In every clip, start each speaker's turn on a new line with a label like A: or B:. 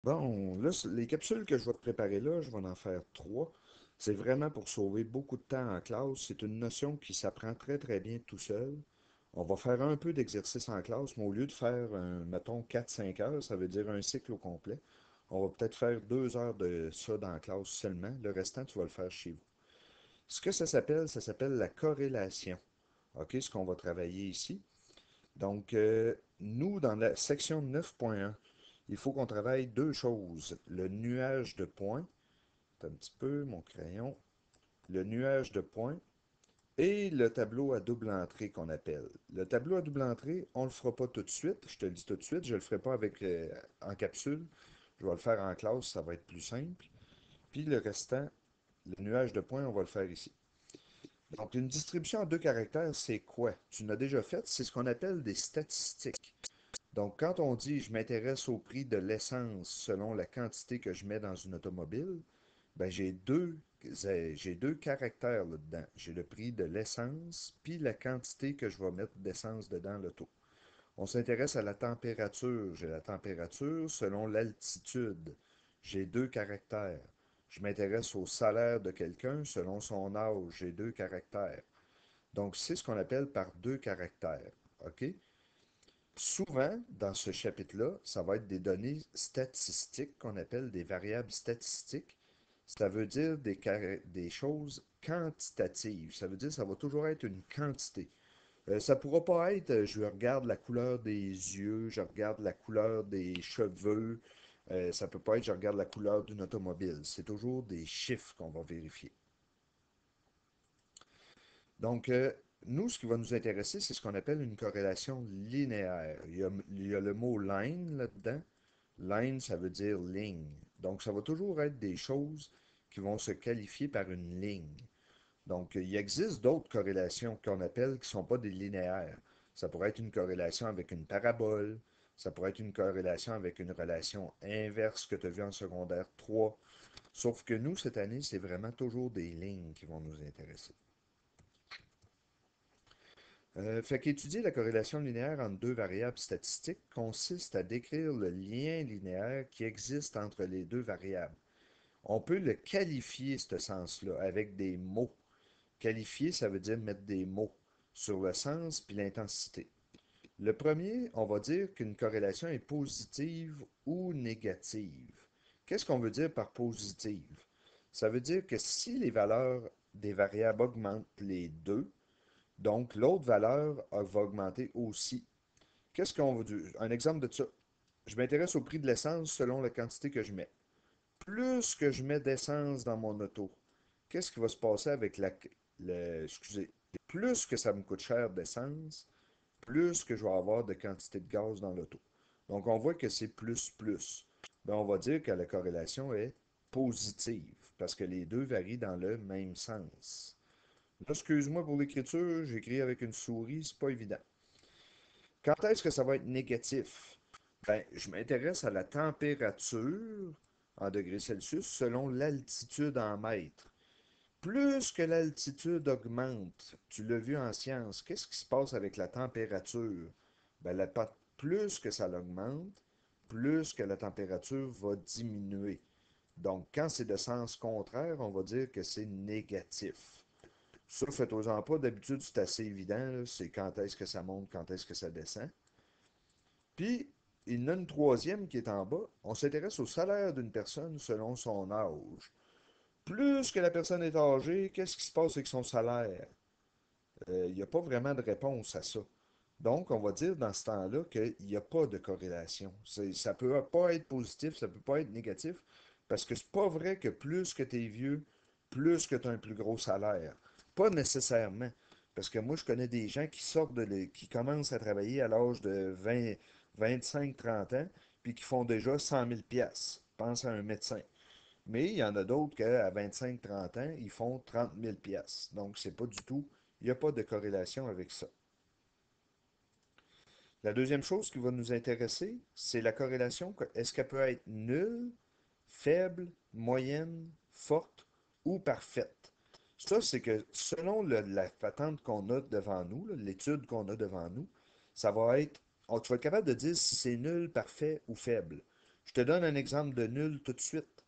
A: Bon, là, les capsules que je vais te préparer là, je vais en faire trois. C'est vraiment pour sauver beaucoup de temps en classe. C'est une notion qui s'apprend très très bien tout seul. On va faire un peu d'exercice en classe, mais au lieu de faire, mettons, 4 5 heures, ça veut dire un cycle au complet, on va peut-être faire 2 heures de ça dans la classe seulement. Le restant, tu vas le faire chez vous. Ce que ça s'appelle la corrélation. OK, ce qu'on va travailler ici. Donc, nous, dans la section 9.1, il faut qu'on travaille deux choses. Le nuage de points, un petit peu mon crayon, le nuage de points et le tableau à double entrée qu'on appelle. Le tableau à double entrée, on ne le fera pas tout de suite, je te le dis tout de suite, je ne le ferai pas avec, en capsule, je vais le faire en classe, ça va être plus simple. Puis le restant, le nuage de points, on va le faire ici. Donc, une distribution en deux caractères, c'est quoi? Tu l'as déjà fait, c'est ce qu'on appelle des statistiques. Donc, quand on dit je m'intéresse au prix de l'essence selon la quantité que je mets dans une automobile, ben j'ai deux caractères là-dedans. J'ai le prix de l'essence, puis la quantité que je vais mettre d'essence dedans l'auto. On s'intéresse à la température. J'ai la température selon l'altitude. J'ai deux caractères. Je m'intéresse au salaire de quelqu'un selon son âge. J'ai deux caractères. Donc, c'est ce qu'on appelle par deux caractères. OK? Souvent, dans ce chapitre-là, ça va être des données statistiques qu'on appelle des variables statistiques. Ça veut dire des choses quantitatives. Ça veut dire que ça va toujours être une quantité. Ça ne pourra pas être je regarde la couleur des yeux, je regarde la couleur des cheveux. Ça ne peut pas être je regarde la couleur d'une automobile. C'est toujours des chiffres qu'on va vérifier. Donc, nous, ce qui va nous intéresser, c'est ce qu'on appelle une corrélation linéaire. Il y a le mot line là-dedans. Line, ça veut dire ligne. Donc, ça va toujours être des choses qui vont se qualifier par une ligne. Donc, il existe d'autres corrélations qu'on appelle qui ne sont pas des linéaires. Ça pourrait être une corrélation avec une parabole. Ça pourrait être une corrélation avec une relation inverse que tu as vue en secondaire 3. Sauf que nous, cette année, c'est vraiment toujours des lignes qui vont nous intéresser. Fait qu'étudier la corrélation linéaire entre deux variables statistiques consiste à décrire le lien linéaire qui existe entre les deux variables. On peut le qualifier, ce sens-là, avec des mots. Qualifier, ça veut dire mettre des mots sur le sens puis l'intensité. Le premier, on va dire qu'une corrélation est positive ou négative. Qu'est-ce qu'on veut dire par positive? Ça veut dire que si les valeurs des variables augmentent les deux, donc l'autre valeur va augmenter aussi. Qu'est-ce qu'on veut dire? Un exemple de ça. Je m'intéresse au prix de l'essence selon la quantité que je mets. Plus que je mets d'essence dans mon auto, qu'est-ce qui va se passer avec excusez, plus que ça me coûte cher d'essence, plus que je vais avoir de quantité de gaz dans l'auto. Donc, on voit que c'est plus plus. Ben, on va dire que la corrélation est positive, parce que les deux varient dans le même sens. Là, excuse-moi pour l'écriture, j'écris avec une souris, c'est pas évident. Quand est-ce que ça va être négatif? Ben, je m'intéresse à la température en degrés Celsius selon l'altitude en mètres. Plus que l'altitude augmente, tu l'as vu en science, qu'est-ce qui se passe avec la température? Ben, plus que ça l'augmente, plus que la température va diminuer. Donc, quand c'est de sens contraire, on va dire que c'est négatif. Ça, faites-en pas. D'habitude, c'est assez évident, là. C'est quand est-ce que ça monte, quand est-ce que ça descend. Puis, il y en a une troisième qui est en bas. On s'intéresse au salaire d'une personne selon son âge. Plus que la personne est âgée, qu'est-ce qui se passe avec son salaire? Il n'y a pas vraiment de réponse à ça. Donc, on va dire dans ce temps-là qu'il n'y a pas de corrélation. Ça ne peut pas être positif, ça ne peut pas être négatif, parce que c'est pas vrai que plus que tu es vieux, plus que tu as un plus gros salaire. Pas nécessairement. Parce que moi, je connais des gens qui qui commencent à travailler à l'âge de 20, 25, 30 ans, puis qui font déjà 100 000 piastres. Pense à un médecin. Mais il y en a d'autres qu'à 25-30 ans, ils font 30 000 piastres. Donc, c'est pas du tout, il n'y a pas de corrélation avec ça. La deuxième chose qui va nous intéresser, c'est la corrélation. Est-ce qu'elle peut être nulle, faible, moyenne, forte ou parfaite? Ça, c'est que selon la patente qu'on a devant nous, l'étude qu'on a devant nous, ça va être, tu vas être capable de dire si c'est nul, parfait ou faible. Je te donne un exemple de nul tout de suite.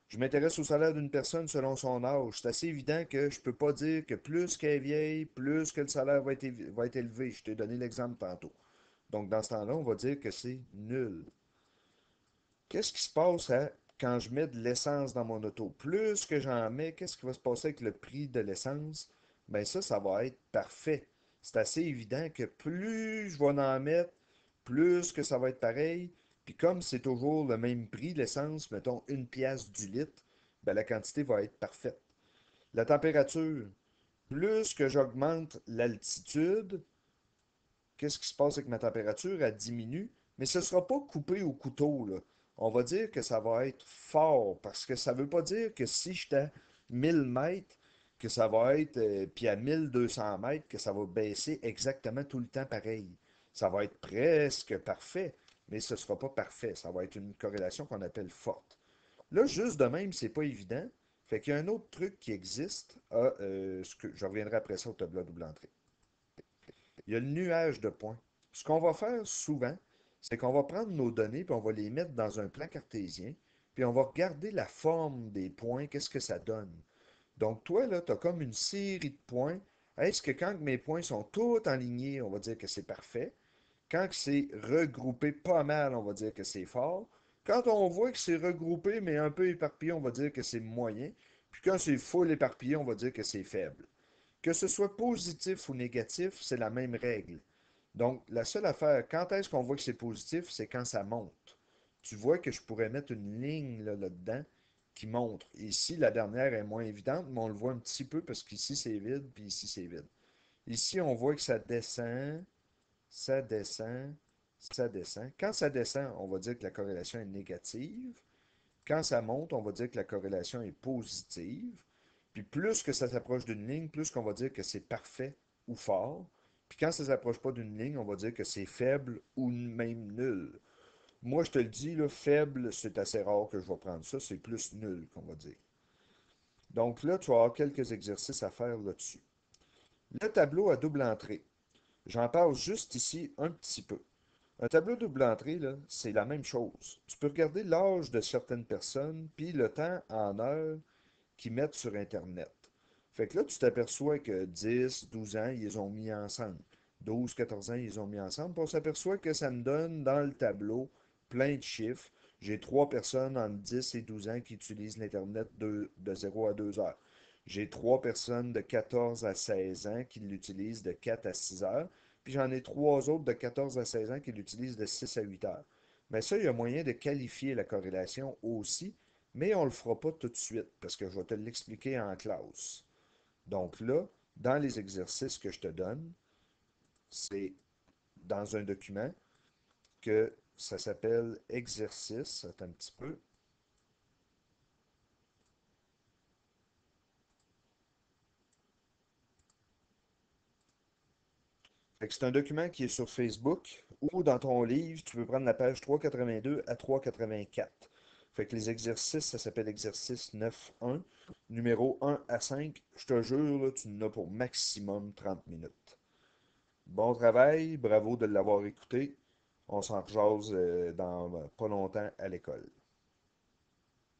A: Je m'intéresse au salaire d'une personne selon son âge. C'est assez évident que je ne peux pas dire que plus qu'elle est vieille, plus que le salaire va être élevé. Je t'ai donné l'exemple tantôt. Donc, dans ce temps-là, on va dire que c'est nul. Qu'est-ce qui se passe quand je mets de l'essence dans mon auto? Plus que j'en mets, qu'est-ce qui va se passer avec le prix de l'essence? Ben ça va être parfait. C'est assez évident que plus je vais en mettre, plus que ça va être pareil. Puis comme c'est toujours le même prix, l'essence, mettons une pièce du litre, ben la quantité va être parfaite. La température, plus que j'augmente l'altitude, qu'est-ce qui se passe avec ma température? Elle diminue, mais ce ne sera pas coupé au couteau, là. On va dire que ça va être fort, parce que ça ne veut pas dire que si j'étais à 1000 mètres, que ça va être, puis à 1200 mètres, que ça va baisser exactement tout le temps pareil. Ça va être presque parfait, mais ce ne sera pas parfait. Ça va être une corrélation qu'on appelle forte. Là, juste de même, c'est pas évident. Fait qu'il y a un autre truc qui existe. Je reviendrai après ça au tableau à double entrée. Il y a le nuage de points. Ce qu'on va faire souvent, c'est qu'on va prendre nos données puis on va les mettre dans un plan cartésien, puis on va regarder la forme des points, qu'est-ce que ça donne. Donc, toi, là, tu as comme une série de points. Est-ce que quand mes points sont tous alignés, on va dire que c'est parfait? Quand c'est regroupé pas mal, on va dire que c'est fort. Quand on voit que c'est regroupé mais un peu éparpillé, on va dire que c'est moyen. Puis quand c'est full éparpillé, on va dire que c'est faible. Que ce soit positif ou négatif, c'est la même règle. Donc, la seule affaire, quand est-ce qu'on voit que c'est positif, c'est quand ça monte. Tu vois que je pourrais mettre une ligne là-dedans qui montre. Ici, la dernière est moins évidente, mais on le voit un petit peu parce qu'ici c'est vide, puis ici c'est vide. Ici, on voit que ça descend, ça descend, ça descend. Quand ça descend, on va dire que la corrélation est négative. Quand ça monte, on va dire que la corrélation est positive. Puis plus que ça s'approche d'une ligne, plus qu'on va dire que c'est parfait ou fort. Puis quand ça ne s'approche pas d'une ligne, on va dire que c'est faible ou même nul. Moi, je te le dis, là, faible, c'est assez rare que je vais prendre ça. C'est plus nul qu'on va dire. Donc là, tu vas avoir quelques exercices à faire là-dessus. Le tableau à double entrée. J'en parle juste ici un petit peu. Un tableau double entrée, là, c'est la même chose. Tu peux regarder l'âge de certaines personnes, puis le temps en heures qu'ils mettent sur Internet. Fait que là, tu t'aperçois que 10, 12 ans, ils les ont mis ensemble. 12, 14 ans, ils les ont mis ensemble. Puis on s'aperçoit que ça me donne dans le tableau plein de chiffres. J'ai trois personnes entre 10 et 12 ans qui utilisent l'Internet de 0 à 2 heures. J'ai trois personnes de 14 à 16 ans qui l'utilisent de 4 à 6 heures. Puis j'en ai trois autres de 14 à 16 ans qui l'utilisent de 6 à 8 heures. Mais ça, il y a moyen de qualifier la corrélation aussi, mais on ne le fera pas tout de suite parce que je vais te l'expliquer en classe. Donc là, dans les exercices que je te donne, c'est dans un document que ça s'appelle exercice. Attends un petit peu. Fait que c'est un document qui est sur Facebook ou dans ton livre, tu peux prendre la page 382 à 384. Fait que les exercices, ça s'appelle exercice 9.1, numéro 1 à 5. Je te jure, là, tu en as pour maximum 30 minutes. Bon travail, bravo de l'avoir écouté. On s'en rejase dans pas longtemps à l'école.